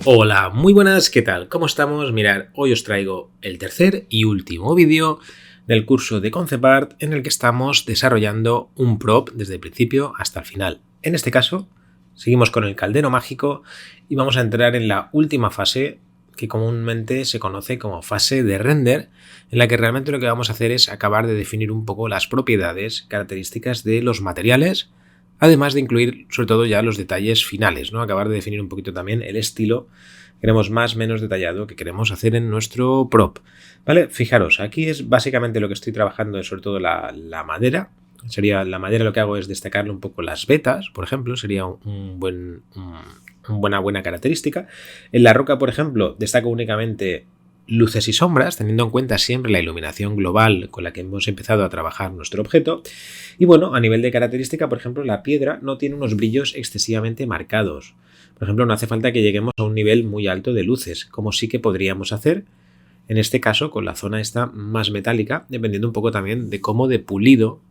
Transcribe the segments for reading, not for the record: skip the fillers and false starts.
Hola, muy buenas, ¿qué tal? ¿Cómo estamos? Mirad, hoy os traigo el tercer y último vídeo del curso de Concept Art en el que estamos desarrollando un prop desde el principio hasta el final. En este caso, seguimos con el caldero mágico y vamos a entrar en la última fase que comúnmente se conoce como fase de render, en la que realmente lo que vamos a hacer es acabar de definir un poco las propiedades, características de los materiales, además de incluir sobre todo ya los detalles finales, ¿no? Acabar de definir un poquito también el estilo, queremos más o menos detallado que queremos hacer en nuestro prop. ¿Vale? Fijaros, aquí es básicamente lo que estoy trabajando, es sobre todo la madera. La madera, lo que hago es destacarle un poco las vetas, por ejemplo, sería una buena característica. En la roca, por ejemplo, destaco únicamente luces y sombras, teniendo en cuenta siempre la iluminación global con la que hemos empezado a trabajar nuestro objeto. Y bueno, a nivel de característica, por ejemplo, la piedra no tiene unos brillos excesivamente marcados. Por ejemplo, no hace falta que lleguemos a un nivel muy alto de luces, como sí que podríamos hacer en este caso con la zona esta más metálica, dependiendo un poco también de cómo de pulido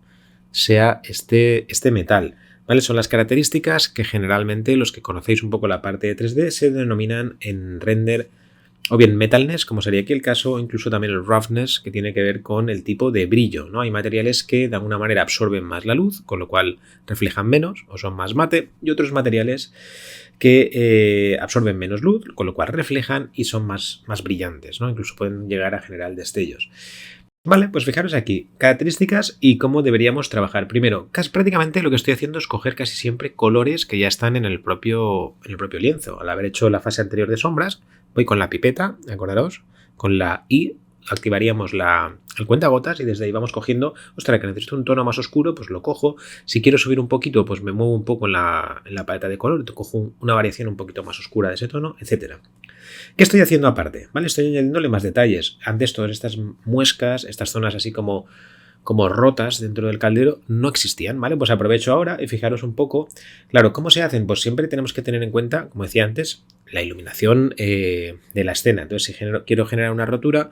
sea este metal. ¿Vale? Son las características que generalmente los que conocéis un poco la parte de 3D se denominan en render o bien metalness, como sería aquí el caso, o incluso también el roughness, que tiene que ver con el tipo de brillo, ¿no? Hay materiales que de alguna manera absorben más la luz, con lo cual reflejan menos o son más mate, y otros materiales que absorben menos luz, con lo cual reflejan y son más brillantes, ¿no? Incluso pueden llegar a generar destellos. Vale, pues fijaros aquí, características y cómo deberíamos trabajar. Primero, prácticamente lo que estoy haciendo es coger casi siempre colores que ya están en el propio lienzo. Al haber hecho la fase anterior de sombras, voy con la pipeta, acordaros, con la I, activaríamos el cuentagotas y desde ahí vamos cogiendo, ostras, que necesito un tono más oscuro, pues lo cojo. Si quiero subir un poquito, pues me muevo un poco en la paleta de color, cojo una variación un poquito más oscura de ese tono, etcétera. ¿Qué estoy haciendo aparte? ¿Vale? Estoy añadiéndole más detalles. Antes todas estas muescas, estas zonas así como rotas dentro del caldero no existían, ¿vale? Pues aprovecho ahora y fijaros un poco. Claro, ¿cómo se hacen? Pues siempre tenemos que tener en cuenta, como decía antes, la iluminación de la escena. Entonces, si quiero generar una rotura,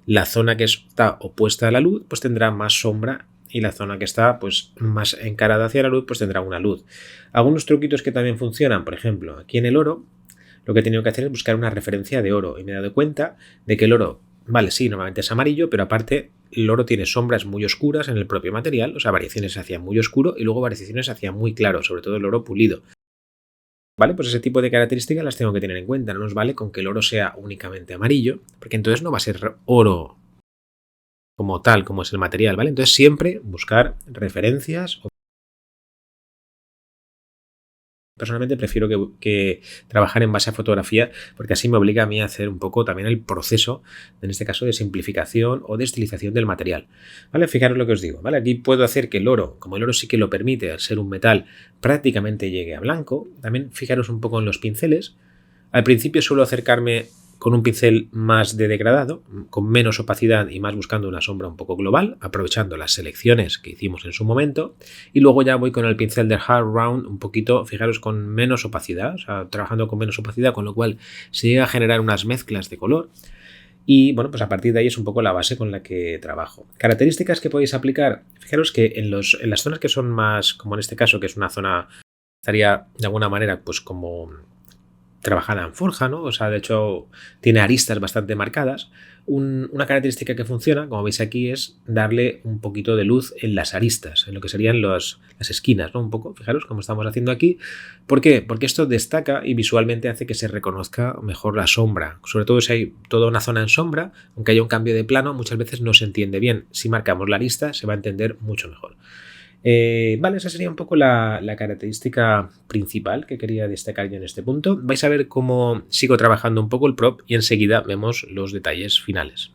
la zona que está opuesta a la luz pues tendrá más sombra y la zona que está pues más encarada hacia la luz pues tendrá una luz. Algunos truquitos que también funcionan, por ejemplo, aquí en el oro, lo que he tenido que hacer es buscar una referencia de oro y me he dado cuenta de que el oro, vale, sí, normalmente es amarillo, pero aparte el oro tiene sombras muy oscuras en el propio material, o sea, variaciones hacia muy oscuro y luego variaciones hacia muy claro, sobre todo el oro pulido. ¿Vale? Pues ese tipo de características las tengo que tener en cuenta. No nos vale con que el oro sea únicamente amarillo, porque entonces no va a ser oro como tal, como es el material, ¿vale? Entonces siempre buscar referencias. Personalmente prefiero que trabajar en base a fotografía porque así me obliga a mí a hacer un poco también el proceso, en este caso de simplificación o de estilización del material. ¿Vale? Fijaros lo que os digo, ¿vale? Aquí puedo hacer que el oro, como el oro sí que lo permite al ser un metal, prácticamente llegue a blanco. También fijaros un poco en los pinceles. Al principio suelo acercarme con un pincel más de degradado, con menos opacidad y más buscando una sombra un poco global, aprovechando las selecciones que hicimos en su momento, y luego ya voy con el pincel de Hard Round un poquito, fijaros, con menos opacidad, o sea, trabajando con menos opacidad, con lo cual se llega a generar unas mezclas de color. Y bueno, pues a partir de ahí es un poco la base con la que trabajo. Características que podéis aplicar, fijaros que en las zonas que son más, como en este caso, que es una zona, estaría de alguna manera pues como trabajada en forja, ¿no? O sea, de hecho, tiene aristas bastante marcadas. Una característica que funciona, como veis aquí, es darle un poquito de luz en las aristas, en lo que serían las esquinas, ¿no? Un poco, fijaros como estamos haciendo aquí. ¿Por qué? Porque esto destaca y visualmente hace que se reconozca mejor la sombra. Sobre todo si hay toda una zona en sombra, aunque haya un cambio de plano, muchas veces no se entiende bien. Si marcamos la arista, se va a entender mucho mejor. Vale, esa sería un poco la característica principal que quería destacar yo en este punto. Vais a ver cómo sigo trabajando un poco el prop y enseguida vemos los detalles finales.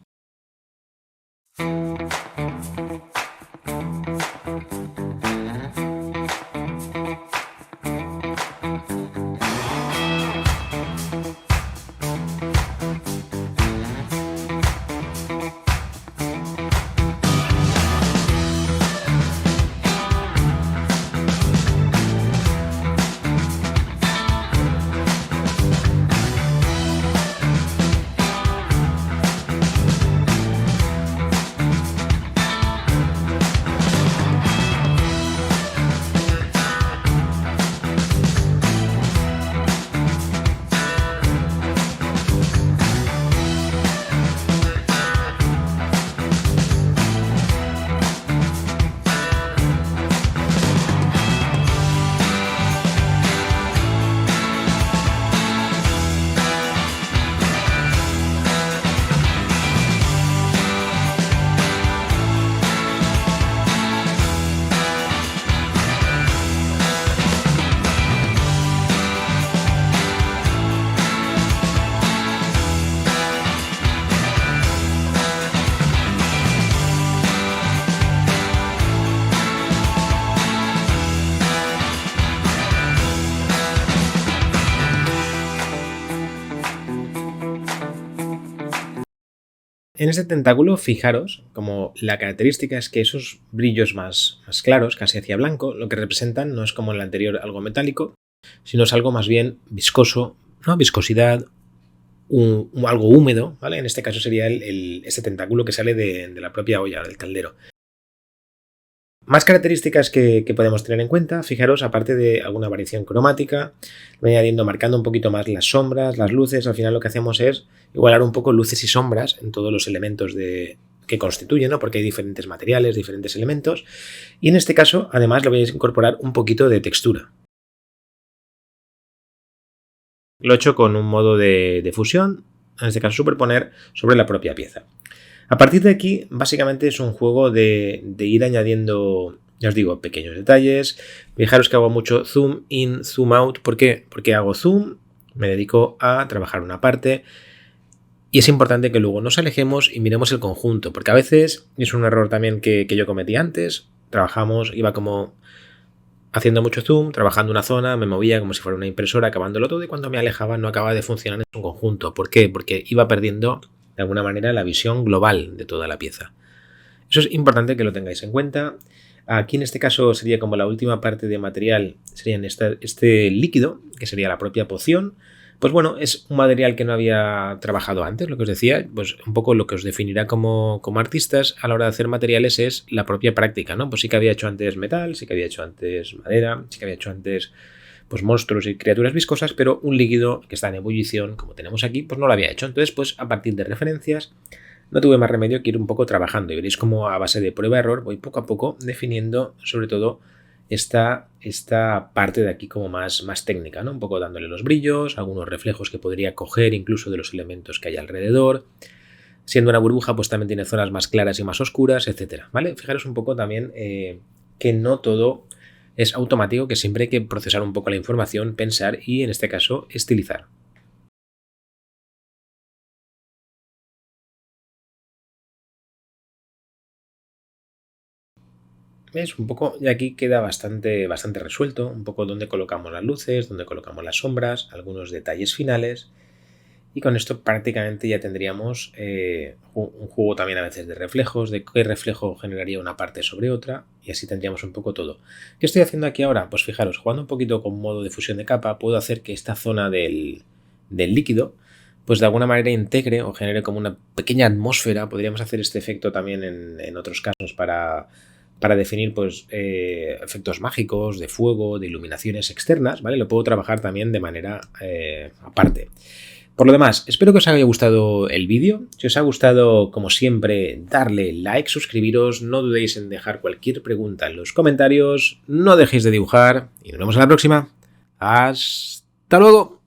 En este tentáculo, fijaros, como la característica es que esos brillos más claros, casi hacia blanco, lo que representan no es como en el anterior algo metálico, sino es algo más bien viscoso, ¿no? Viscosidad, algo húmedo, ¿vale? En este caso sería este tentáculo que sale de la propia olla, del caldero. Más características que podemos tener en cuenta, fijaros, aparte de alguna variación cromática, voy añadiendo, marcando un poquito más las sombras, las luces. Al final lo que hacemos es igualar un poco luces y sombras en todos los elementos que constituyen, ¿no? Porque hay diferentes materiales, diferentes elementos. Y en este caso, además, le voy a incorporar un poquito de textura. Lo he hecho con un modo de fusión, en este caso superponer sobre la propia pieza. A partir de aquí, básicamente es un juego de ir añadiendo, ya os digo, pequeños detalles. Fijaros que hago mucho zoom in, zoom out. ¿Por qué? Porque hago zoom, me dedico a trabajar una parte y es importante que luego nos alejemos y miremos el conjunto, porque a veces es un error también que yo cometí antes. Iba como haciendo mucho zoom, trabajando una zona, me movía como si fuera una impresora, acabándolo todo, y cuando me alejaba no acababa de funcionar en un conjunto. ¿Por qué? Porque iba perdiendo de alguna manera la visión global de toda la pieza. Eso es importante que lo tengáis en cuenta. Aquí en este caso sería como la última parte de material, sería este líquido, que sería la propia poción. Pues bueno, es un material que no había trabajado antes, lo que os decía, pues un poco lo que os definirá como artistas a la hora de hacer materiales es la propia práctica, ¿no? Pues sí que había hecho antes metal, sí que había hecho antes madera, sí que había hecho antes pues monstruos y criaturas viscosas, pero un líquido que está en ebullición, como tenemos aquí, pues no lo había hecho. Entonces, pues a partir de referencias, no tuve más remedio que ir un poco trabajando y veréis cómo a base de prueba-error voy poco a poco definiendo sobre todo esta parte de aquí como más técnica, ¿no? Un poco dándole los brillos, algunos reflejos que podría coger incluso de los elementos que hay alrededor. Siendo una burbuja, pues también tiene zonas más claras y más oscuras, etcétera, ¿vale? Fijaros un poco también que no todo es automático, que siempre hay que procesar un poco la información, pensar y, en este caso, estilizar. ¿Ves? Un poco, y aquí queda bastante resuelto, un poco dónde colocamos las luces, dónde colocamos las sombras, algunos detalles finales. Y con esto prácticamente ya tendríamos un juego también a veces de reflejos, de qué reflejo generaría una parte sobre otra, y así tendríamos un poco todo. ¿Qué estoy haciendo aquí ahora? Pues fijaros, jugando un poquito con modo de fusión de capa, puedo hacer que esta zona del líquido, pues de alguna manera integre o genere como una pequeña atmósfera. Podríamos hacer este efecto también en otros casos para definir pues, efectos mágicos de fuego, de iluminaciones externas, ¿vale? Lo puedo trabajar también de manera aparte. Por lo demás, espero que os haya gustado el vídeo. Si os ha gustado, como siempre, darle like, suscribiros, no dudéis en dejar cualquier pregunta en los comentarios, no dejéis de dibujar y nos vemos en la próxima. ¡Hasta luego!